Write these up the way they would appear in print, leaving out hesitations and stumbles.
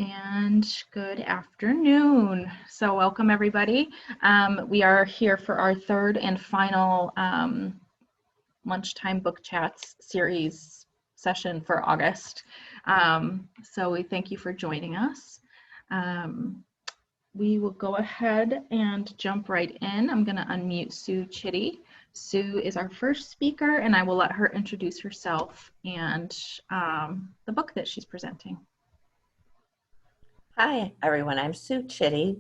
And good afternoon. So welcome everybody. We are here for our third and final lunchtime book chats series session for August. So we thank you for joining us. We will go ahead and jump right in. I'm going to unmute Sue Chitty. Sue is our first speaker, and I will let her introduce herself and the book that she's presenting. Hi, everyone. I'm Sue Chitty.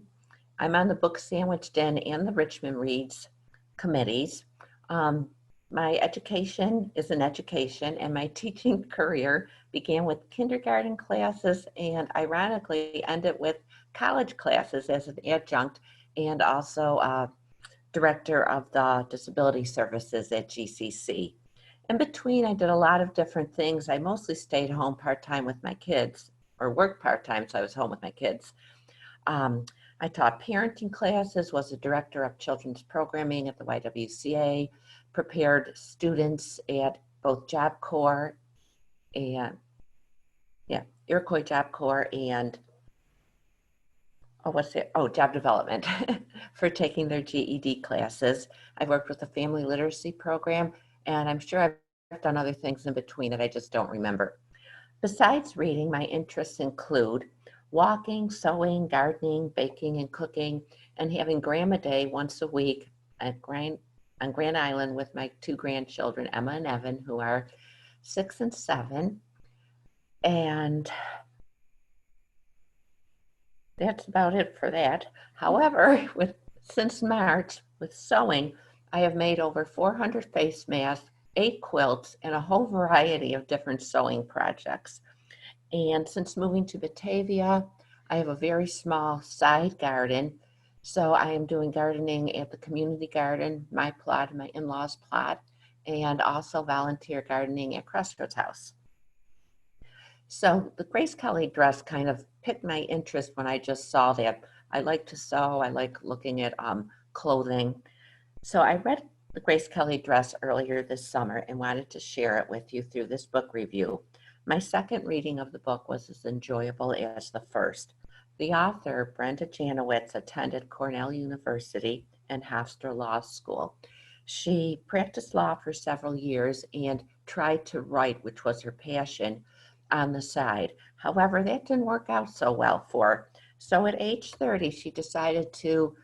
I'm on the Book Sandwich Den and the Richmond Reads committees. My education is an education, and my teaching career began with kindergarten classes and ironically ended with college classes as an adjunct and also director of the disability services at GCC. In between, I did a lot of different things. I mostly stayed home part-time with my kids, or worked part-time, so I was home with my kids. I taught parenting classes, was a director of children's programming at the YWCA, prepared students at both Job Corps and, Iroquois Job Corps and, Job Development for taking their GED classes. I worked with the family literacy program, and I'm sure I've done other things in between that I just don't remember. Besides reading, my interests include walking, sewing, gardening, baking, and cooking, and having Grandma Day once a week on Grand Island with my two grandchildren, Emma and Evan, who are 6 and 7. And that's about it for that. However, since March, with sewing, I have made over 400 face masks, 8 quilts, and a whole variety of different sewing projects. And since moving to Batavia, I have a very small side garden. So I am doing gardening at the community garden, my plot, my in-laws' plot, and also volunteer gardening at Crossroads House. So the Grace Kelly dress kind of piqued my interest when I just saw that. I like to sew, I like looking at clothing. So I read the Grace Kelly dress earlier this summer and wanted to share it with you through this book review. My second reading of the book was as enjoyable as the first. The author, Brenda Janowitz, attended Cornell University and Hofstra Law School. She practiced law for several years and tried to write, which was her passion, on the side. However, that didn't work out so well for her. So at age 30, she decided to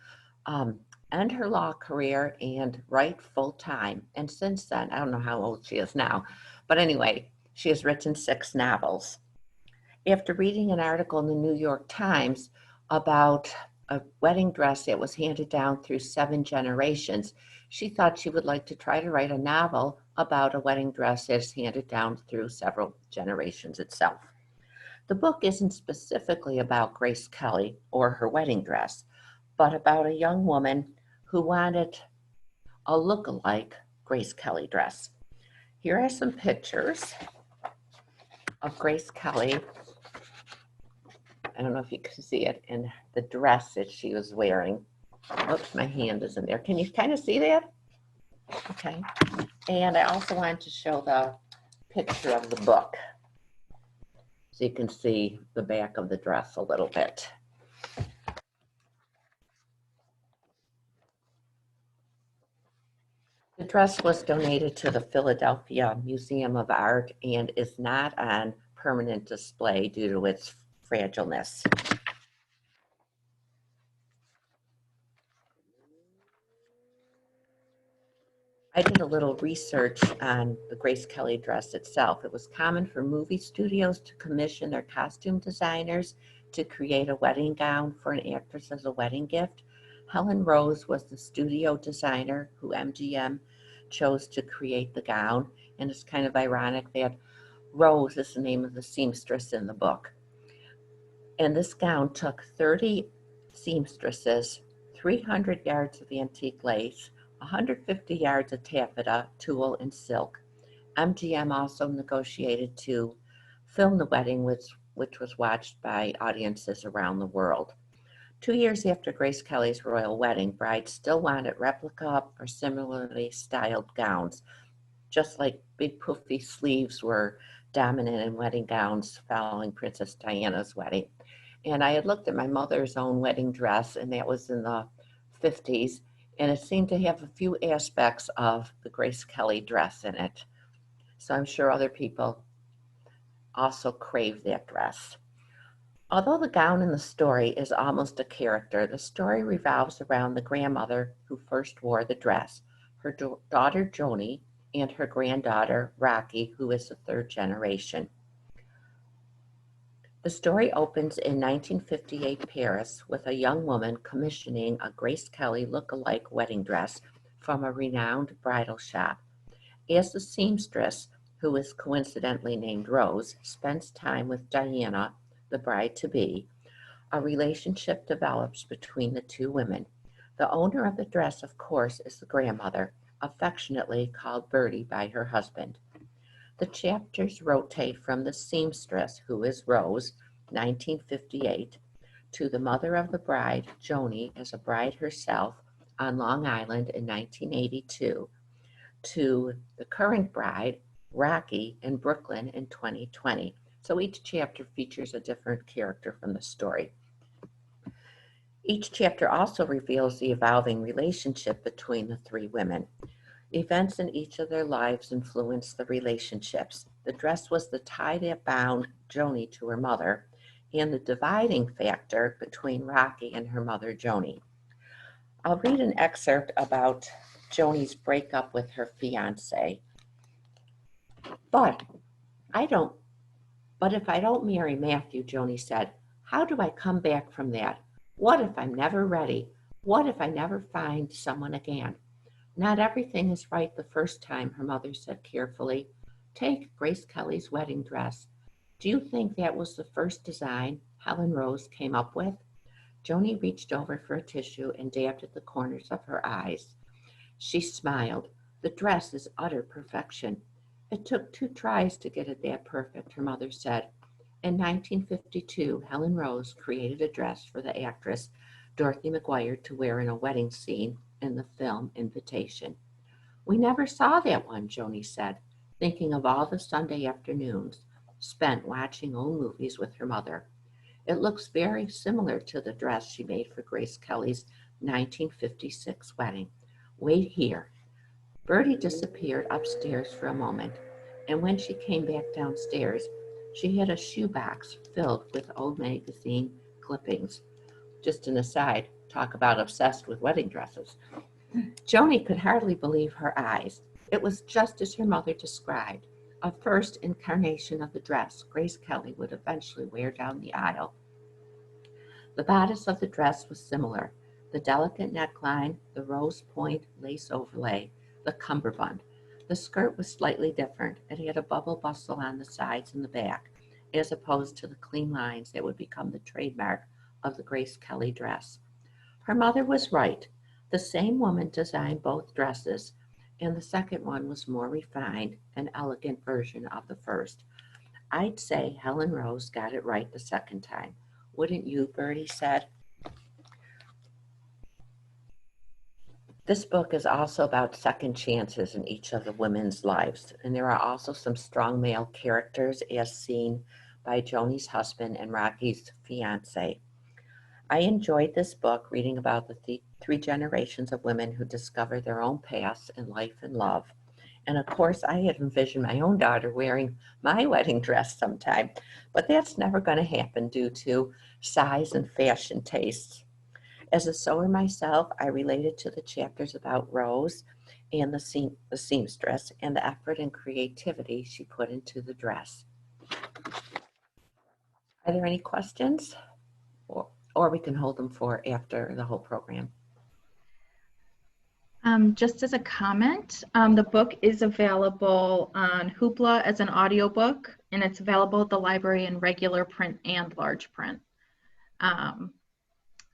end her law career and write full time. And since then, I don't know how old she is now, but anyway, she has written 6 novels. After reading an article in the New York Times about a wedding dress that was handed down through 7 generations, she thought she would like to try to write a novel about a wedding dress that is handed down through several generations itself. The book isn't specifically about Grace Kelly or her wedding dress, but about a young woman who wanted a look-alike Grace Kelly dress. Here are some pictures of Grace Kelly. I don't know if you can see it in the dress that she was wearing. Oops, my hand is in there. Can you kind of see that? Okay. And I also wanted to show the picture of the book so you can see the back of the dress a little bit. The dress was donated to the Philadelphia Museum of Art and is not on permanent display due to its fragileness. I did a little research on the Grace Kelly dress itself. It was common for movie studios to commission their costume designers to create a wedding gown for an actress as a wedding gift. Helen Rose was the studio designer who MGM chose to create the gown, and it's kind of ironic that Rose is the name of the seamstress in the book. And this gown took 30 seamstresses, 300 yards of antique lace, 150 yards of taffeta, tulle, and silk. MGM also negotiated to film the wedding, which was watched by audiences around the world. 2 years after Grace Kelly's royal wedding, brides still wanted replica or similarly styled gowns, just like big poofy sleeves were dominant in wedding gowns following Princess Diana's wedding. And I had looked at my mother's own wedding dress, and that was in the 50s, and it seemed to have a few aspects of the Grace Kelly dress in it. So I'm sure other people also crave that dress. Although the gown in the story is almost a character, the story revolves around the grandmother who first wore the dress, her daughter Joni, and her granddaughter Rocky, who is the third generation. The story opens in 1958 Paris with a young woman commissioning a Grace Kelly look-alike wedding dress from a renowned bridal shop. As the seamstress, who is coincidentally named Rose, spends time with Diana, the bride-to-be, a relationship develops between the two women. The owner of the dress, of course, is the grandmother, affectionately called Bertie by her husband. The chapters rotate from the seamstress, who is Rose, 1958, to the mother of the bride, Joni, as a bride herself on Long Island in 1982, to the current bride, Rocky, in Brooklyn in 2020. So each chapter features a different character from the story. Each chapter also reveals the evolving relationship between the three women. Events in each of their lives influence the relationships. The dress was the tie that bound Joni to her mother and the dividing factor between Rocky and her mother, Joni. I'll read an excerpt about Joni's breakup with her fiance. But if I don't marry Matthew, Joni said, how do I come back from that? What if I'm never ready? What if I never find someone again? Not everything is right the first time, her mother said carefully. Take Grace Kelly's wedding dress. Do you think that was the first design Helen Rose came up with? Joni reached over for a tissue and dabbed at the corners of her eyes. She smiled. The dress is utter perfection. It took 2 tries to get it that perfect, her mother said. In 1952, Helen Rose created a dress for the actress Dorothy McGuire to wear in a wedding scene in the film Invitation. We never saw that one, Joni said, thinking of all the Sunday afternoons spent watching old movies with her mother. It looks very similar to the dress she made for Grace Kelly's 1956 wedding. Wait here. Bertie disappeared upstairs for a moment, and when she came back downstairs, she had a shoebox filled with old magazine clippings. Just an aside, talk about obsessed with wedding dresses. Joni could hardly believe her eyes. It was just as her mother described, a first incarnation of the dress Grace Kelly would eventually wear down the aisle. The bodice of the dress was similar. The delicate neckline, the rose point lace overlay, the cummerbund. The skirt was slightly different. It had a bubble bustle on the sides and the back, as opposed to the clean lines that would become the trademark of the Grace Kelly dress. Her mother was right. The same woman designed both dresses, and the second one was more refined, an elegant version of the first. I'd say Helen Rose got it right the second time. Wouldn't you, Bertie said. This book is also about second chances in each of the women's lives, and there are also some strong male characters as seen by Joni's husband and Rocky's fiance. I enjoyed this book reading about the 3 generations of women who discover their own paths in life and love. And of course, I had envisioned my own daughter wearing my wedding dress sometime, but that's never going to happen due to size and fashion tastes. As a sewer myself, I related to the chapters about Rose and the seamstress and the effort and creativity she put into the dress. Are there any questions? Or we can hold them for after the whole program. Just as a comment, the book is available on Hoopla as an audiobook, and it's available at the library in regular print and large print.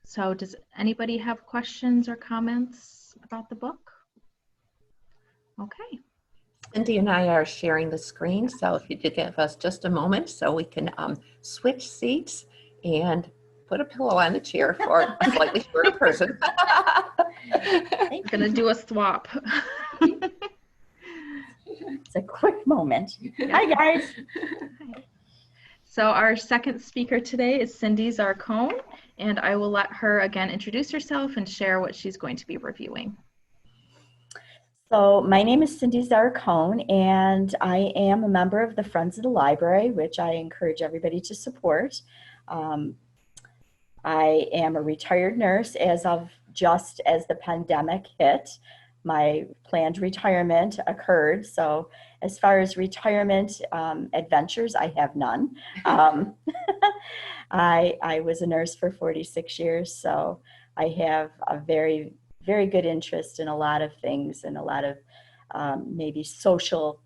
So does anybody have questions or comments about the book? Okay. Cindy and I are sharing the screen, so if you could give us just a moment so we can switch seats and put a pillow on the chair for a slightly shorter person. I'm gonna do a swap. It's a quick moment. Hi, guys. So our second speaker today is Cindy Zarcone, and I will let her again introduce herself and share what she's going to be reviewing. So my name is Cindy Zarcone, and I am a member of the Friends of the Library, which I encourage everybody to support. Um, I am a retired nurse as of just as the pandemic hit. My planned retirement occurred. So as far as retirement adventures, I have none. Um, I was a nurse for 46 years, so I have a very good interest in a lot of things and a lot of maybe social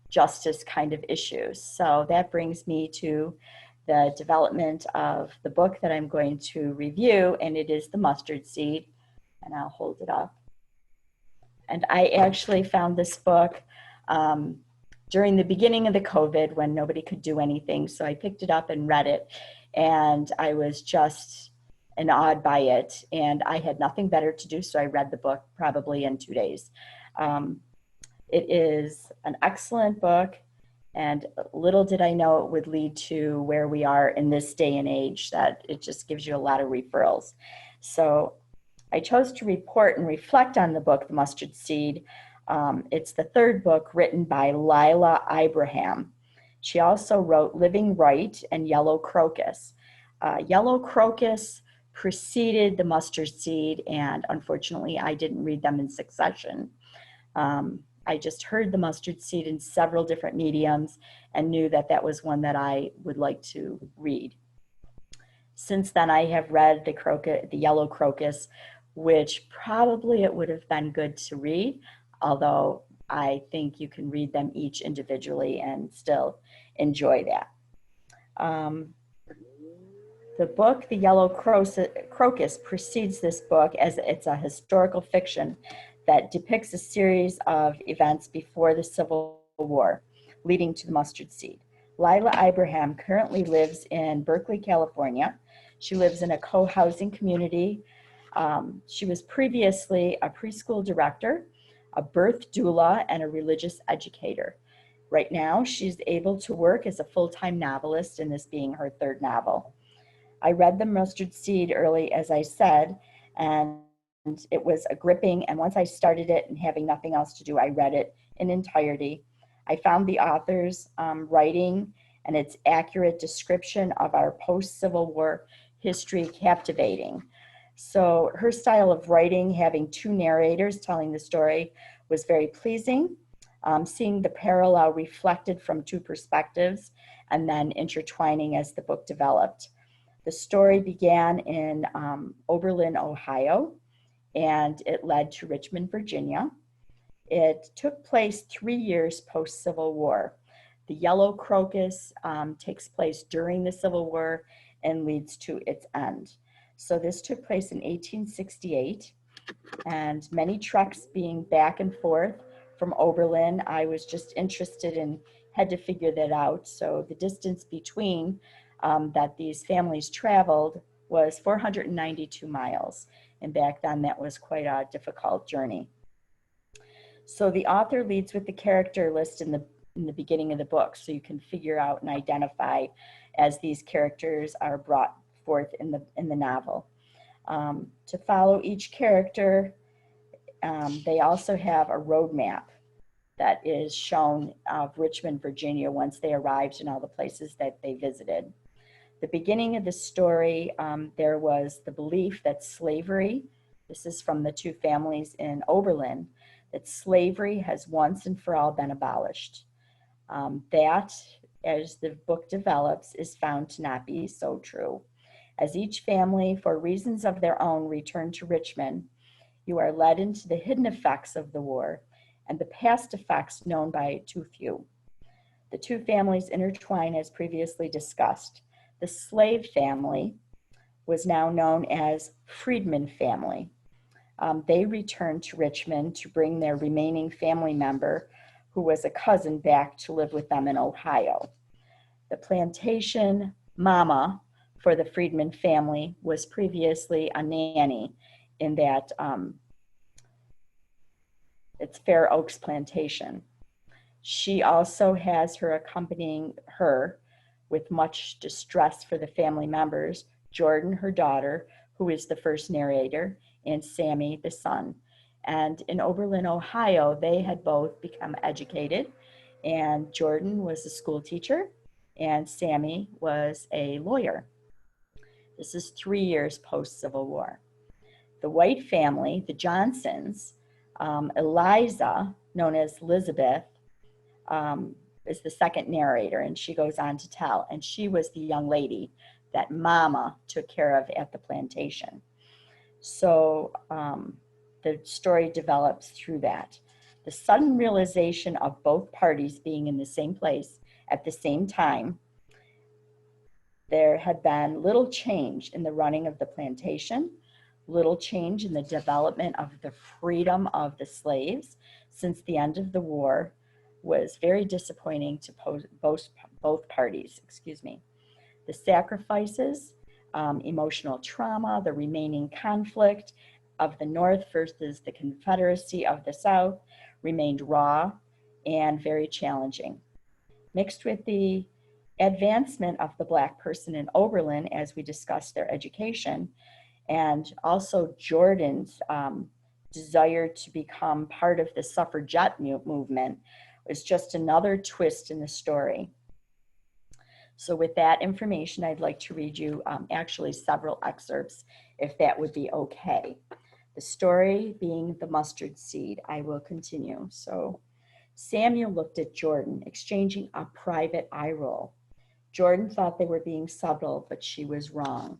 justice kind of issues. So that brings me to the development of the book that I'm going to review, and it is The Mustard Seed, and I'll hold it up. And I actually found this book during the beginning of the COVID when nobody could do anything. So I picked it up and read it, and I was just awed by it. And I had nothing better to do, so I read the book probably in 2 days. It is an excellent book, and little did I know it would lead to where we are in this day and age, that it just gives you a lot of referrals. So I chose to report and reflect on the book, The Mustard Seed. It's the third book written by Lila Ibrahim. She also wrote Living Right and Yellow Crocus. Yellow Crocus preceded The Mustard Seed, and unfortunately I didn't read them in succession. I just heard The Mustard Seed in several different mediums and knew that that was one that I would like to read. Since then, I have read the Yellow Crocus, which probably it would have been good to read, although I think you can read them each individually and still enjoy that. The book, The Yellow Crocus, precedes this book as it's a historical fiction that depicts a series of events before the Civil War, leading to the mustard seed. Lila Ibrahim currently lives in Berkeley, California. She lives in a co-housing community. She was previously a preschool director, a birth doula, and a religious educator. Right now, she's able to work as a full-time novelist, and this being her third novel. I read The Mustard Seed early, as I said, and it was a gripping, and once I started it and having nothing else to do, I read it in entirety. I found the author's writing and its accurate description of our post-Civil War history captivating. So her style of writing, having two narrators telling the story, was very pleasing. Seeing the parallel reflected from two perspectives and then intertwining as the book developed. The story began in Oberlin, Ohio, and it led to Richmond, Virginia. It took place 3 years post-Civil War. The Yellow Crocus takes place during the Civil War and leads to its end. So this took place in 1868, and many treks being back and forth from Oberlin. I was just interested and had to figure that out. So the distance between that these families traveled was 492 miles. And back then that was quite a difficult journey. So the author leads with the character list in the beginning of the book, so you can figure out and identify as these characters are brought forth in the novel. To follow each character, they also have a roadmap that is shown of Richmond, Virginia, once they arrived and all the places that they visited. The beginning of the story, there was the belief that slavery, this is from the two families in Oberlin, that slavery has once and for all been abolished. That, as the book develops, is found to not be so true. As each family, for reasons of their own, returned to Richmond, you are led into the hidden effects of the war and the past effects known by too few. The two families intertwine as previously discussed. The slave family was now known as Freedman family. They returned to Richmond to bring their remaining family member, who was a cousin, back to live with them in Ohio. The plantation mama for the Freedman family was previously a nanny in that it's Fair Oaks Plantation. She also has her accompanying her with much distress for the family members, Jordan, her daughter, who is the first narrator, and Sammy, the son. And in Oberlin, Ohio, they had both become educated, and Jordan was a school teacher, and Sammy was a lawyer. This is 3 years post-Civil War. The White family, the Johnsons, Eliza, known as Elizabeth, is the second narrator, and she goes on to tell, and she was the young lady that Mama took care of at the plantation. So the story develops through that. The sudden realization of both parties being in the same place at the same time. There had been little change in the running of the plantation, little change in the development of the freedom of the slaves since the end of the war was very disappointing to both parties. The sacrifices, emotional trauma, the remaining conflict of the North versus the Confederacy of the South remained raw and very challenging. Mixed with the advancement of the Black person in Oberlin, as we discussed their education, and also Jordan's desire to become part of the suffragette movement, was just another twist in the story. So with that information, I'd like to read you actually several excerpts, if that would be okay. The story being the mustard seed. I will continue. So Samuel looked at Jordan, exchanging a private eye roll. Jordan thought they were being subtle, but she was wrong.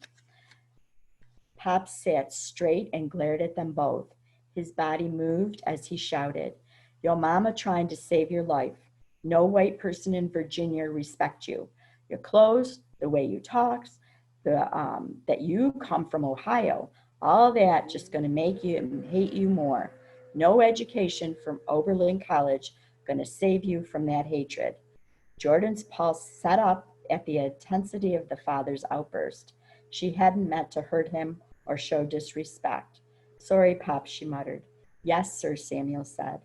Pop sat straight and glared at them both. His body moved as he shouted, "Your mama trying to save your life. No white person in Virginia respect you. Your clothes, the way you talk, that you come from Ohio, all that just going to make you hate you more. No education from Oberlin College going to save you from that hatred." Jordan's pulse set up at the intensity of the father's outburst. She hadn't meant to hurt him or show disrespect. "Sorry, Pop," she muttered. "Yes, sir," Samuel said.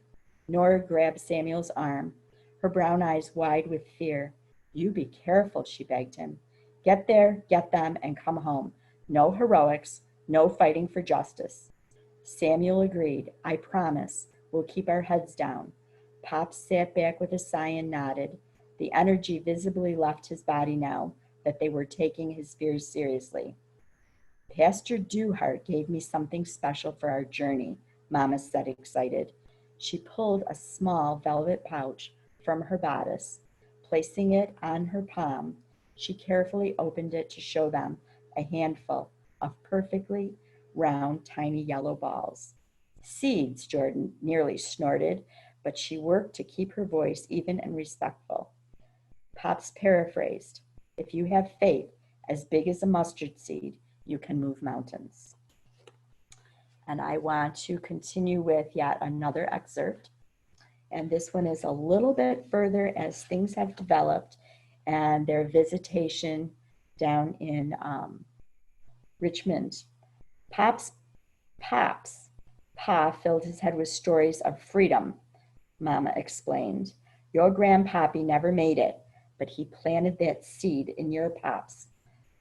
Nora grabbed Samuel's arm, her brown eyes wide with fear. "You be careful," she begged him. "Get there, get them, and come home. No heroics, no fighting for justice." Samuel agreed. "I promise. We'll keep our heads down." Pop sat back with a sigh and nodded. The energy visibly left his body now that they were taking his fears seriously. "Pastor Duhart gave me something special for our journey," Mama said, excited. She pulled a small velvet pouch from her bodice. Placing it on her palm, she carefully opened it to show them a handful of perfectly round, tiny yellow balls. "Seeds," Jordan nearly snorted, but she worked to keep her voice even and respectful. Pops paraphrased, "If you have faith as big as a mustard seed, you can move mountains." And I want to continue with yet another excerpt. And this one is a little bit further as things have developed and their visitation down in Richmond. Pa filled his head with stories of freedom, Mama explained. "Your grandpappy never made it, but he planted that seed in your Pops.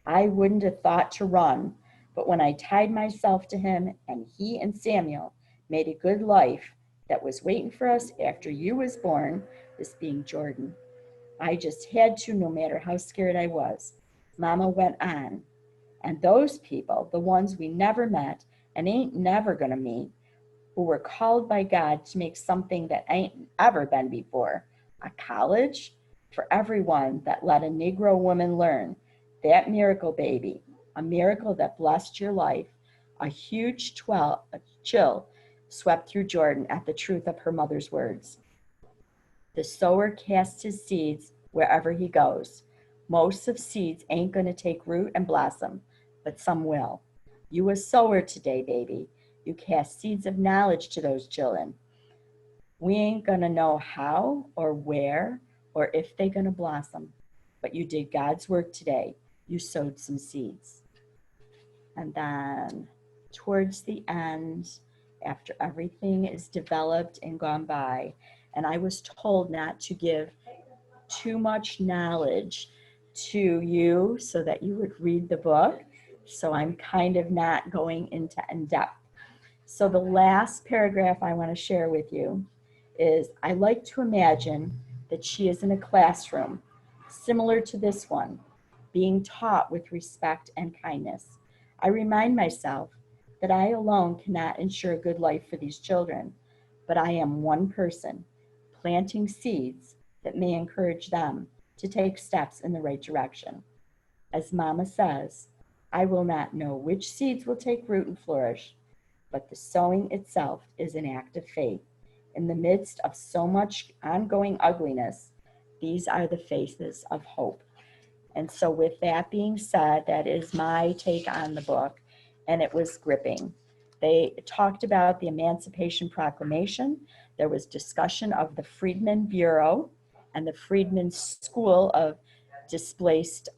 I wouldn't have thought to run, but when I tied myself to him and he and Samuel made a good life that was waiting for us after you was born," this being Jordan, "I just had to, no matter how scared I was." Mama went on. "And those people, the ones we never met and ain't never gonna meet, who were called by God to make something that ain't ever been before, a college for everyone that let a Negro woman learn, that miracle baby, a miracle that blessed your life." A huge chill swept through Jordan at the truth of her mother's words. "The sower casts his seeds wherever he goes. Most of seeds ain't going to take root and blossom, but some will. You a sower today, baby. You cast seeds of knowledge to those children. We ain't going to know how or where or if they're going to blossom, but you did God's work today. You sowed some seeds." And then towards the end, after everything is developed and gone by, and I was told not to give too much knowledge to you so that you would read the book. So I'm kind of not going into in depth. So the last paragraph I want to share with you is, I like to imagine that she is in a classroom similar to this one, being taught with respect and kindness. I remind myself that I alone cannot ensure a good life for these children, but I am one person planting seeds that may encourage them to take steps in the right direction. As Mama says, I will not know which seeds will take root and flourish, but the sowing itself is an act of faith. In the midst of so much ongoing ugliness, these are the faces of hope. And so with that being said, that is my take on the book, and it was gripping. They talked about the Emancipation Proclamation. There was discussion of the Freedmen Bureau and the Freedmen School of Displaced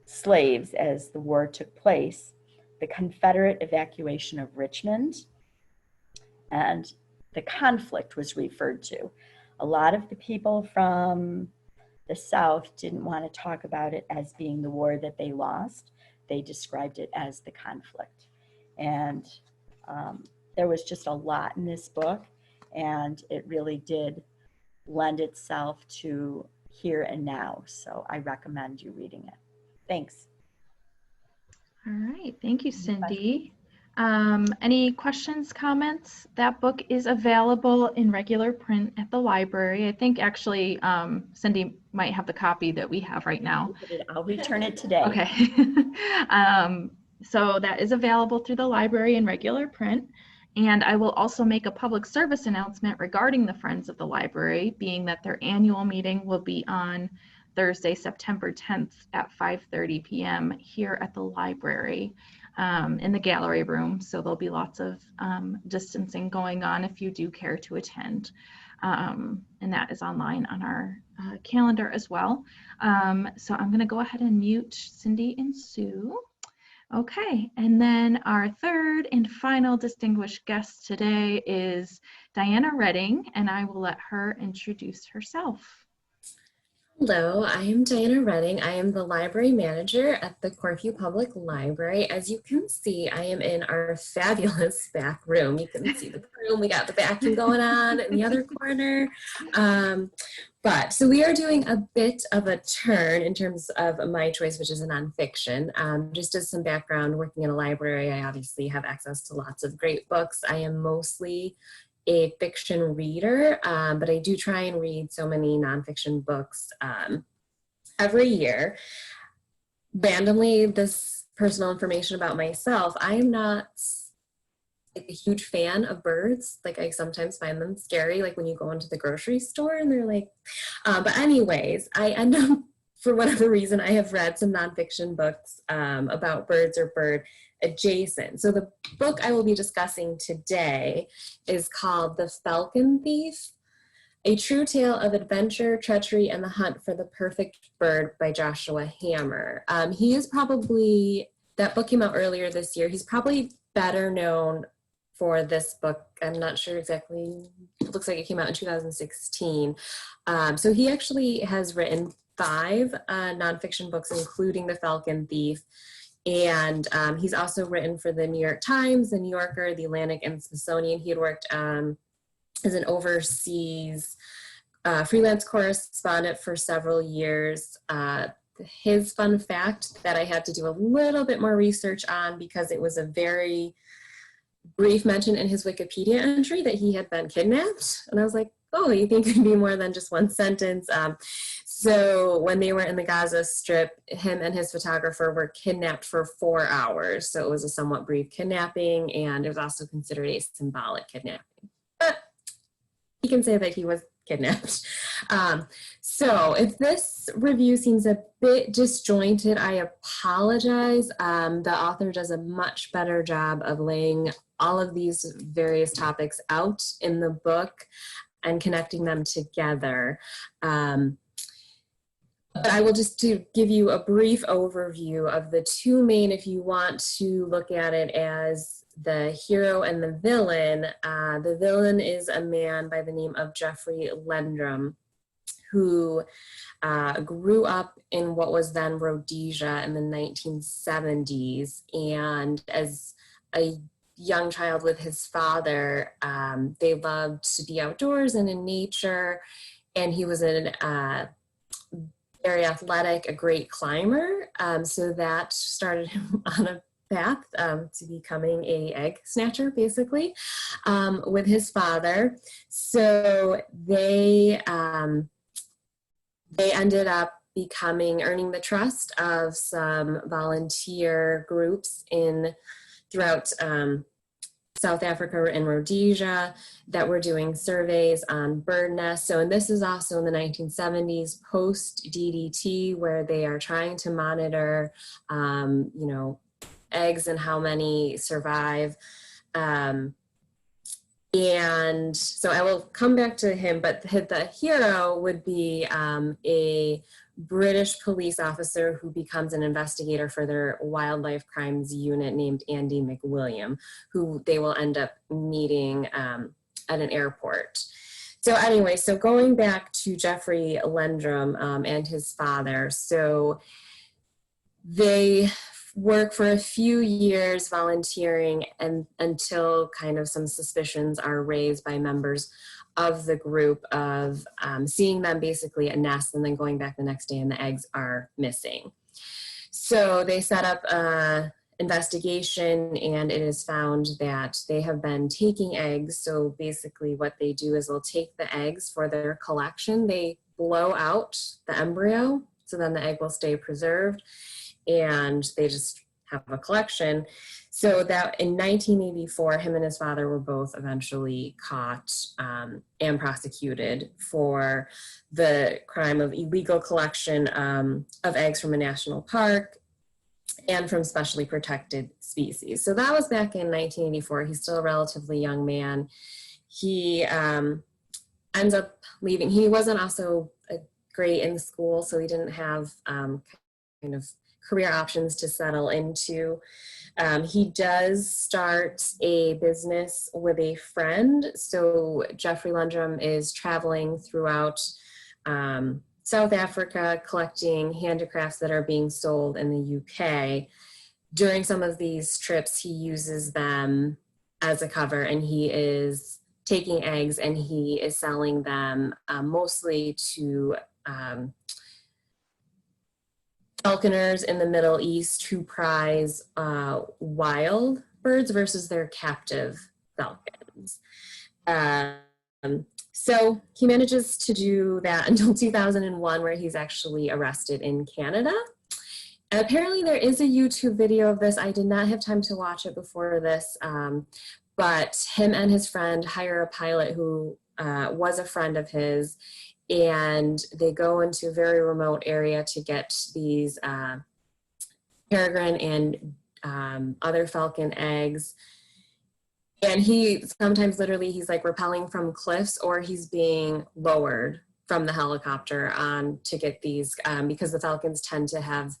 Slaves as the war took place, the Confederate evacuation of Richmond, and the conflict was referred to. A lot of the people from the South didn't want to talk about it as being the war that they lost. They described it as the conflict. And there was just a lot in this book, and it really did lend itself to here and now. So I recommend you reading it. Thanks. All right, thank you, Cindy. Any questions, comments? That book is available in regular print at the library. I think actually Cindy might have the copy that we have right now. I'll return it today. Okay. So that is available through the library in regular print. And I will also make a public service announcement regarding the Friends of the Library, being that their annual meeting will be on Thursday, September 10th at 5:30 p.m. here at the library in the gallery room. So there'll be lots of distancing going on if you do care to attend. And that is online on our calendar as well. So I'm going to go ahead and mute Cindy and Sue. Okay, and then our third and final distinguished guest today is Diana Redding, and I will let her introduce herself. Hello, I am Diana Redding. I am the library manager at the Corfu Public Library. As you can see, I am in our fabulous back room. You can see the room. We got the vacuum going on in the other corner. So we are doing a bit of a turn in terms of my choice, which is a nonfiction. Just as some background, working in a library, I obviously have access to lots of great books. I am mostly a fiction reader, but I do try and read so many nonfiction books every year. Randomly, this personal information about myself, I am not a huge fan of birds. Like, I sometimes find them scary, like when you go into the grocery store and they're like, but anyways, I end up, for whatever reason, I have read some nonfiction books about birds or bird adjacent. So the book I will be discussing today is called The Falcon Thief, A True Tale of Adventure, Treachery, and the Hunt for the Perfect Bird by Joshua Hammer. He is probably, that book came out earlier this year. He's probably better known for this book. I'm not sure exactly. It looks like it came out in 2016. So he actually has written 5 nonfiction books, including The Falcon Thief. And he's also written for the New York Times, the New Yorker, the Atlantic, and Smithsonian. He had worked as an overseas freelance correspondent for several years. His fun fact that I had to do a little bit more research on, because it was a very brief mention in his Wikipedia entry that he had been kidnapped. And I was like, oh, you think it could be more than just one sentence? So when they were in the Gaza Strip, him and his photographer were kidnapped for 4 hours. So it was a somewhat brief kidnapping, and it was also considered a symbolic kidnapping. But he can say that he was kidnapped. So if this review seems a bit disjointed, I apologize. The author does a much better job of laying all of these various topics out in the book and connecting them together. But I will just to give you a brief overview of the two main, if you want to look at it as the hero and the villain. The villain is a man by the name of Jeffrey Lendrum. who grew up in what was then Rhodesia in the 1970s. And as a young child with his father, they loved to be outdoors and in nature. And he was an very athletic, a great climber. So that started him on a path to becoming a egg snatcher, basically, with his father. So they ended up earning the trust of some volunteer groups throughout South Africa and Rhodesia that were doing surveys on bird nests. So, and this is also in the 1970s, post DDT, where they are trying to monitor, eggs and how many survive. And so I will come back to him, but the hero would be a British police officer who becomes an investigator for their wildlife crimes unit named Andy McWilliam, who they will end up meeting at an airport. So anyway, so going back to Jeffrey Lendrum and his father, so they work for a few years volunteering and until kind of some suspicions are raised by members of the group of seeing them basically at nest and then going back the next day and the eggs are missing. So they set up an investigation and it is found that they have been taking eggs. So basically what they do is they'll take the eggs for their collection. They blow out the embryo so then the egg will stay preserved, and they just have a collection. So that in 1984, him and his father were both eventually caught and prosecuted for the crime of illegal collection of eggs from a national park and from specially protected species. So that was back in 1984. He's still a relatively young man. He ends up leaving. He wasn't also great in school, so he didn't have kind of career options to settle into. He does start a business with a friend. So Jeffrey Lendrum is traveling throughout South Africa, collecting handicrafts that are being sold in the UK. During some of these trips, he uses them as a cover, and he is taking eggs and he is selling them mostly to falconers in the Middle East who prize wild birds versus their captive falcons. So he manages to do that until 2001, where he's actually arrested in Canada. And apparently there is a YouTube video of this. I did not have time to watch it before this, but him and his friend hire a pilot who was a friend of his, and they go into a very remote area to get these peregrine and other falcon eggs. And he sometimes literally, he's like rappelling from cliffs, or he's being lowered from the helicopter on to get these, because the falcons tend to have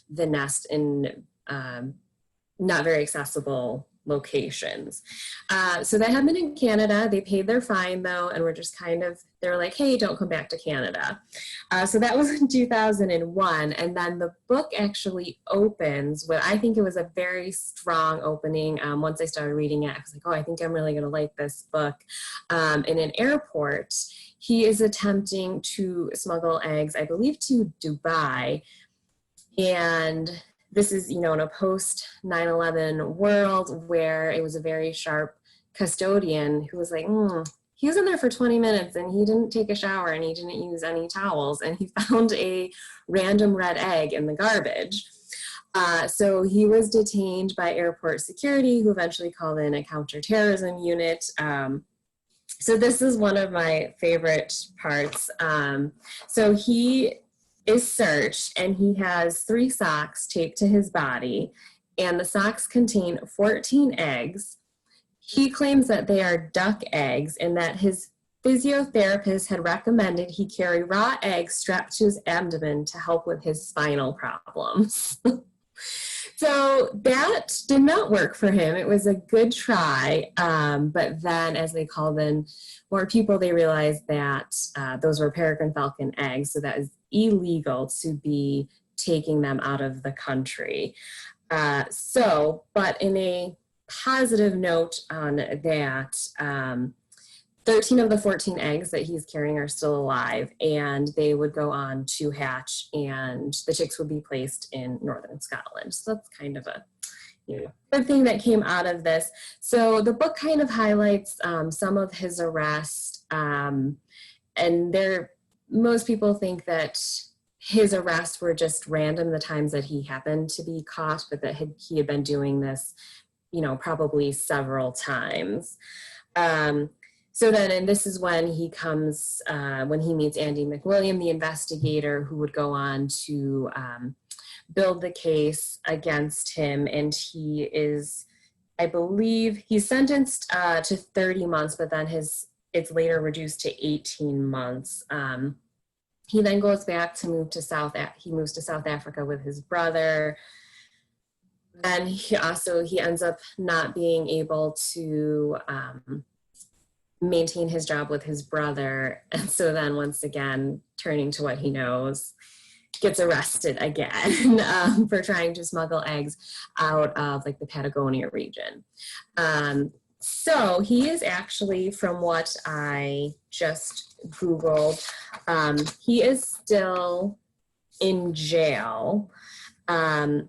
the nest in not very accessible locations. So that happened in Canada. They paid their fine though, and were just kind of, they were like, hey, don't come back to Canada. So that was in 2001. And then the book actually opens with, I think it was a very strong opening. Once I started reading it, I was like, oh, I think I'm really going to like this book. In an airport, he is attempting to smuggle eggs, I believe, to Dubai. And this is, you know, in a post 9/11 world where it was a very sharp custodian who was like, he was in there for 20 minutes and he didn't take a shower and he didn't use any towels, and he found a random red egg in the garbage. So he was detained by airport security, who eventually called in a counterterrorism unit. So this is one of my favorite parts. So he is searched, and he has 3 socks taped to his body, and the socks contain 14 eggs. He claims that they are duck eggs and that his physiotherapist had recommended he carry raw eggs strapped to his abdomen to help with his spinal problems. So that did not work for him. It was a good try, but then as they called in more people, they realized that those were peregrine falcon eggs, so that is illegal to be taking them out of the country. But in a positive note on that, 13 of the 14 eggs that he's carrying are still alive, and they would go on to hatch, and the chicks would be placed in northern Scotland. So that's kind of a good thing that came out of this. So the book kind of highlights some of his arrest, and most people think that his arrests were just random, the times that he happened to be caught, but that he had been doing this, probably several times. So then, and this is when he comes, when he meets Andy McWilliam, the investigator who would go on to build the case against him. And he is, I believe, he's sentenced to 30 months, but then it's later reduced to 18 months. He then goes back to move to he moves to South Africa with his brother. Then he ends up not being able to maintain his job with his brother, and so then once again, turning to what he knows, gets arrested again for trying to smuggle eggs out of like the Patagonia region. So he is actually, from what I just Googled, he is still in jail, and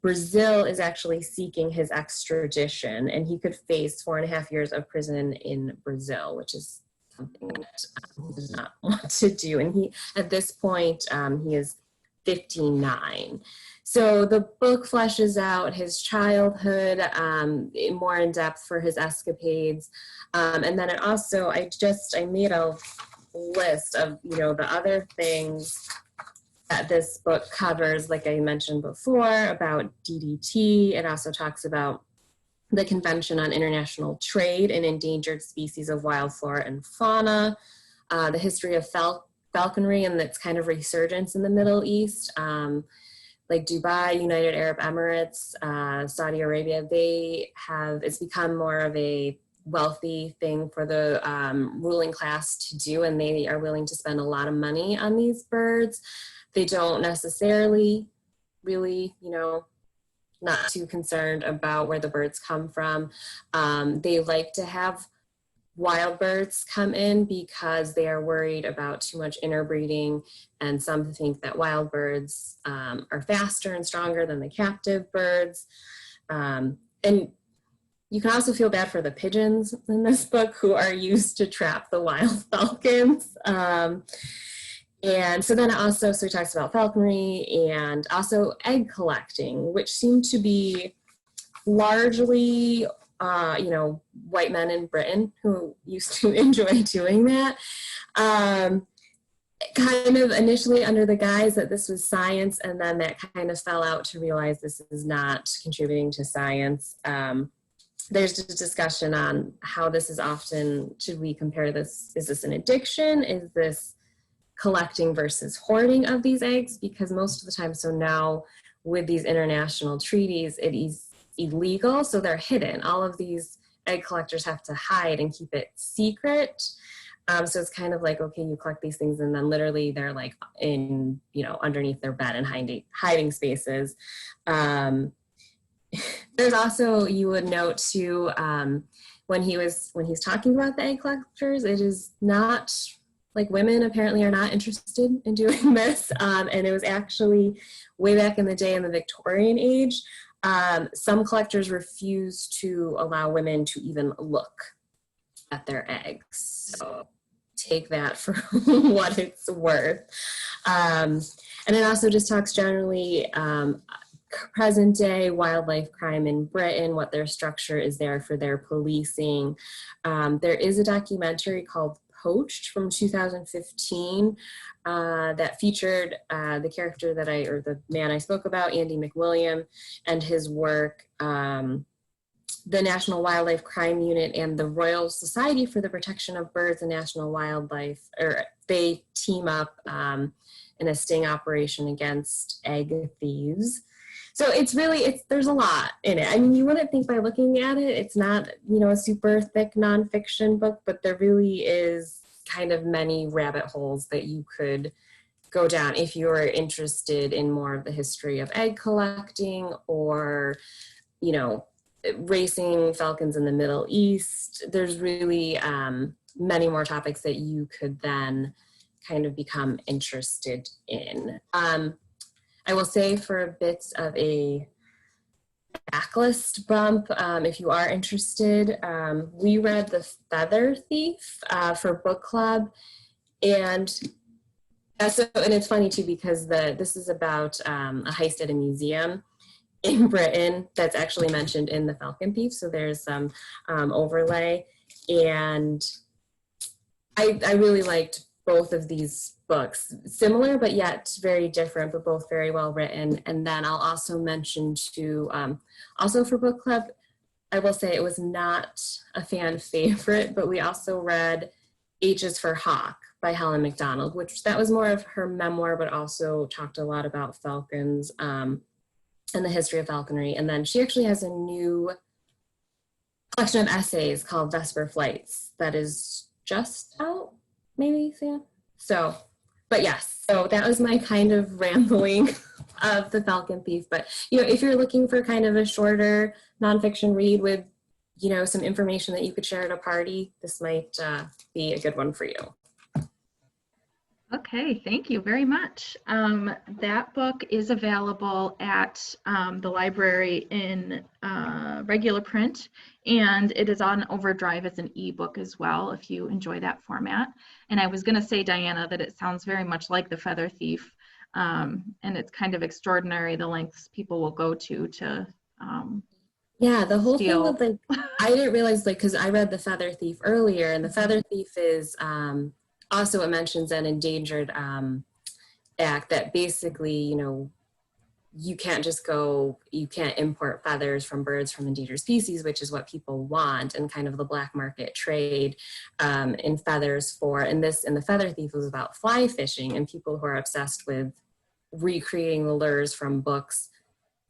Brazil is actually seeking his extradition, and he could face 4.5 years of prison in Brazil, which is something that he does not want to do. And at this point, he is 59. So the book fleshes out his childhood more in depth for his escapades. And then it also, I made a list of, the other things that this book covers, like I mentioned before, about DDT. It also talks about the Convention on International Trade in Endangered Species of Wild Flora and Fauna, the history of falconry and its kind of resurgence in the Middle East, like Dubai, United Arab Emirates, Saudi Arabia. It's become more of a wealthy thing for the ruling class to do, and they are willing to spend a lot of money on these birds. They don't necessarily really, not too concerned about where the birds come from. They like to have wild birds come in because they are worried about too much interbreeding, and some think that wild birds are faster and stronger than the captive birds. And you can also feel bad for the pigeons in this book, who are used to trap the wild falcons. And so then so he talks about falconry and also egg collecting, which seemed to be largely, white men in Britain who used to enjoy doing that. Kind of initially under the guise that this was science, and then that kind of fell out to realize this is not contributing to science. There's a discussion on how this is often, should we compare this, is this an addiction? Is this collecting versus hoarding of these eggs? Because most of the time, so now with these international treaties, it is illegal, so they're hidden. All of these egg collectors have to hide and keep it secret. So it's kind of like, okay, you collect these things, and then literally they're like in, underneath their bed and hiding spaces. There's also, you would note too, when he's talking about the egg collectors, it is not like, women apparently are not interested in doing this. And it was actually way back in the day, in the Victorian age, some collectors refused to allow women to even look at their eggs. So take that for what it's worth. And it also just talks generally present day wildlife crime in Britain, what their structure is there for their policing. There is a documentary called Poached from 2015 that featured the character the man I spoke about, Andy McWilliam, and his work. The National Wildlife Crime Unit and the Royal Society for the Protection of Birds and National Wildlife, they team up in a sting operation against egg thieves. So there's a lot in it. I mean, you wouldn't think by looking at it, it's not, a super thick nonfiction book, but there really is kind of many rabbit holes that you could go down if you're interested in more of the history of egg collecting or, racing falcons in the Middle East. There's really many more topics that you could then kind of become interested in. I will say for a bit of a backlist bump, if you are interested, we read The Feather Thief for book club. And it's funny too, because this is about a heist at a museum in Britain that's actually mentioned in The Falcon Thief. So there's some overlay. And I really liked both of these books, similar but yet very different, but both very well written. And then I'll also mention too, also for book club, I will say it was not a fan favorite, but we also read H is for Hawk by Helen MacDonald, which that was more of her memoir, but also talked a lot about falcons and the history of falconry. And then she actually has a new collection of essays called Vesper Flights that is just out, maybe, Sam? So, but yes, so that was my kind of rambling of The Falcon Thief. But, if you're looking for kind of a shorter nonfiction read with, some information that you could share at a party, this might be a good one for you. Okay, thank you very much. That book is available at the library in regular print, and it is on Overdrive as an ebook as well, if you enjoy that format. And I was going to say, Diana, that it sounds very much like The Feather Thief, and it's kind of extraordinary the lengths people will go to yeah, the whole steal. thing with I didn't realize, because I read The Feather Thief earlier, and The Feather Thief is also, it mentions an endangered act that basically, you can't import feathers from birds from endangered species, which is what people want, and kind of the black market trade in feathers and The Feather Thief was about fly fishing and people who are obsessed with recreating the lures from books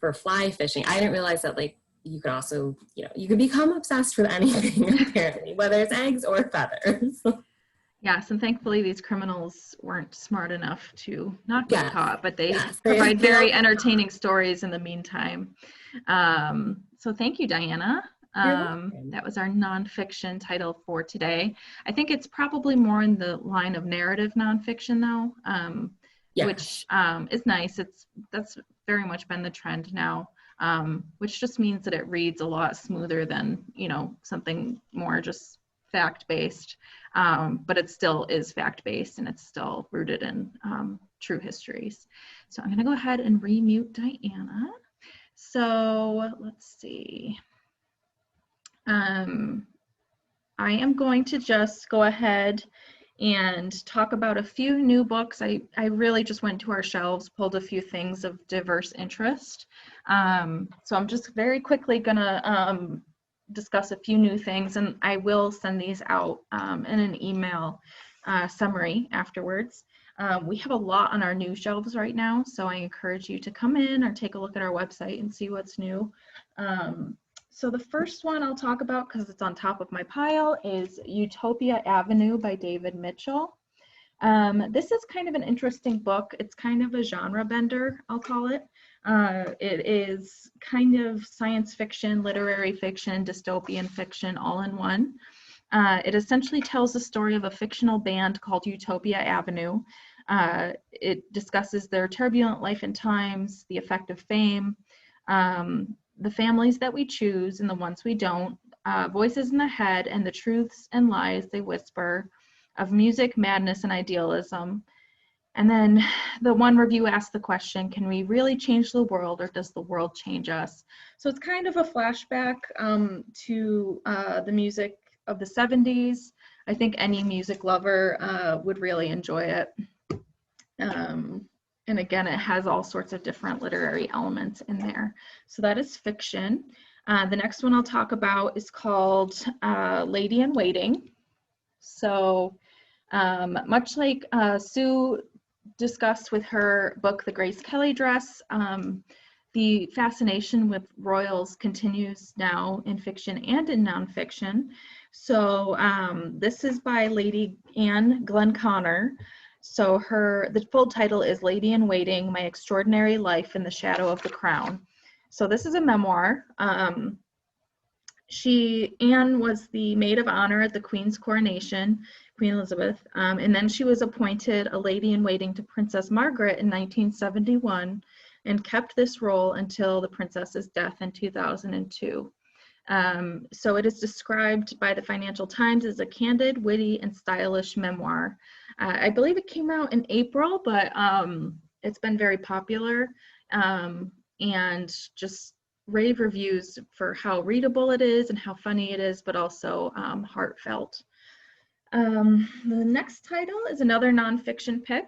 for fly fishing. I didn't realize that, you could also, you could become obsessed with anything, apparently, whether it's eggs or feathers. Yes, and thankfully these criminals weren't smart enough to not get caught, but they Yes. provide very entertaining stories in the meantime. So thank you, Diana. That was our nonfiction title for today. I think it's probably more in the line of narrative nonfiction though, which is nice. That's very much been the trend now, which just means that it reads a lot smoother than, something more just fact-based. But it still is fact-based and it's still rooted in true histories. So I'm going to go ahead and remute Diana. So let's see. I am going to just go ahead and talk about a few new books. I really just went to our shelves, pulled a few things of diverse interest. So I'm just very quickly going to discuss a few new things, and I will send these out in an email summary afterwards. We have a lot on our new shelves right now, so I encourage you to come in or take a look at our website and see what's new. So the first one I'll talk about, because it's on top of my pile, is Utopia Avenue by David Mitchell. This is kind of an interesting book. It's kind of a genre bender, I'll call it. It is kind of science fiction, literary fiction, dystopian fiction, all in one. It essentially tells the story of a fictional band called Utopia Avenue. It discusses their turbulent life and times, the effect of fame, the families that we choose and the ones we don't, voices in the head, and the truths and lies they whisper, of music, madness, and idealism. And then the one review asked the question, can we really change the world, or does the world change us? So it's kind of a flashback to the music of the 70s. I think any music lover would really enjoy it. And again, it has all sorts of different literary elements in there. So that is fiction. The next one I'll talk about is called Lady in Waiting. So much like Sue discussed with her book, The Grace Kelly Dress, the fascination with royals continues now in fiction and in nonfiction. So this is by Lady Anne Glenconner. So the full title is Lady in Waiting, My Extraordinary Life in the Shadow of the Crown. So this is a memoir. Anne was the maid of honor at the Queen's coronation, Queen Elizabeth, and then she was appointed a lady in waiting to Princess Margaret in 1971 and kept this role until the princess's death in 2002. So it is described by the Financial Times as a candid, witty, and stylish memoir. I believe it came out in April, but it's been very popular and just rave reviews for how readable it is and how funny it is, but also heartfelt. The next title is another nonfiction pick,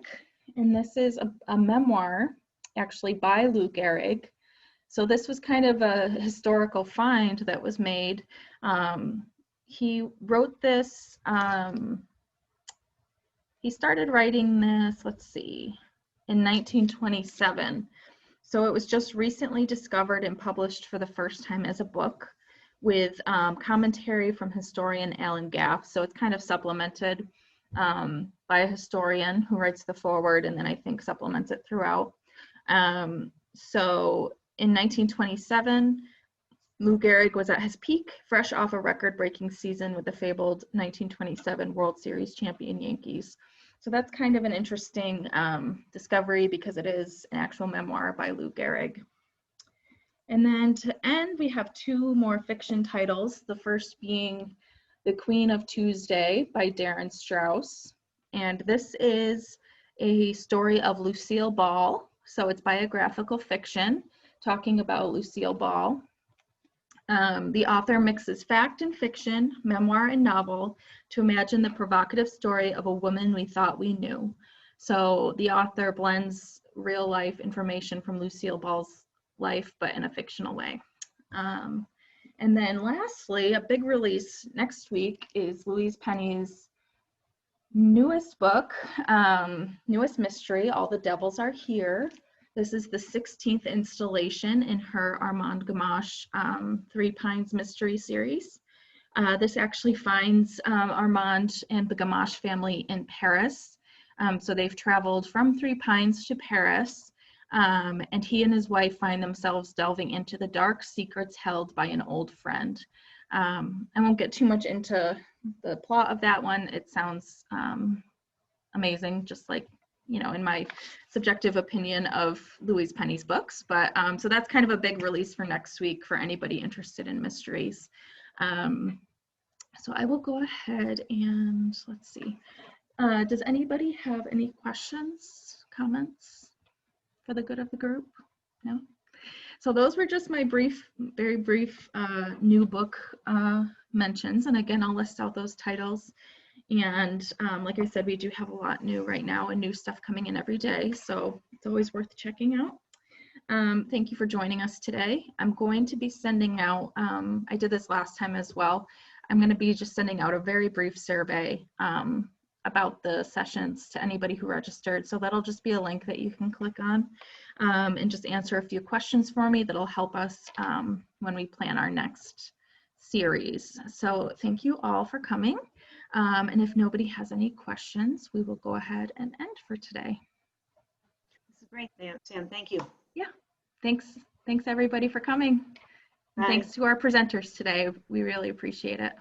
and this is a memoir actually by Lou Gehrig. So this was kind of a historical find that was made. He wrote this, he started writing this, let's see, in 1927. So it was just recently discovered and published for the first time as a book with commentary from historian Alan Gaff. So it's kind of supplemented by a historian who writes the foreword and then I think supplements it throughout. So in 1927, Lou Gehrig was at his peak, fresh off a record-breaking season with the fabled 1927 World Series champion Yankees. So that's kind of an interesting discovery because it is an actual memoir by Lou Gehrig. And then to end, we have two more fiction titles, the first being The Queen of Tuesday by Darren Strauss. And this is a story of Lucille Ball. So it's biographical fiction talking about Lucille Ball. The author mixes fact and fiction, memoir and novel to imagine the provocative story of a woman we thought we knew. So the author blends real life information from Lucille Ball's life, but in a fictional way. And then lastly, a big release next week is Louise Penny's newest book, newest mystery, All the Devils Are Here. This is the 16th installation in her Armand Gamache Three Pines mystery series. This actually finds Armand and the Gamache family in Paris. So they've traveled from Three Pines to Paris, and he and his wife find themselves delving into the dark secrets held by an old friend. I won't get too much into the plot of that one. It sounds amazing, just like, you know, in my subjective opinion of Louise Penny's books. But so that's kind of a big release for next week for anybody interested in mysteries. So I will go ahead and let's see. Does anybody have any questions, comments for the good of the group? No? So those were just my brief, very brief new book mentions. And again, I'll list out those titles. And like I said, we do have a lot new right now and new stuff coming in every day. So it's always worth checking out. Thank you for joining us today. I'm going to be sending out, I did this last time as well. I'm going to be just sending out a very brief survey about the sessions to anybody who registered. So that'll just be a link that you can click on and just answer a few questions for me that'll help us when we plan our next series. So thank you all for coming. And if nobody has any questions, we will go ahead and end for today. This is great, Sam. Thank you. Yeah, thanks everybody for coming. And thanks to our presenters today. We really appreciate it.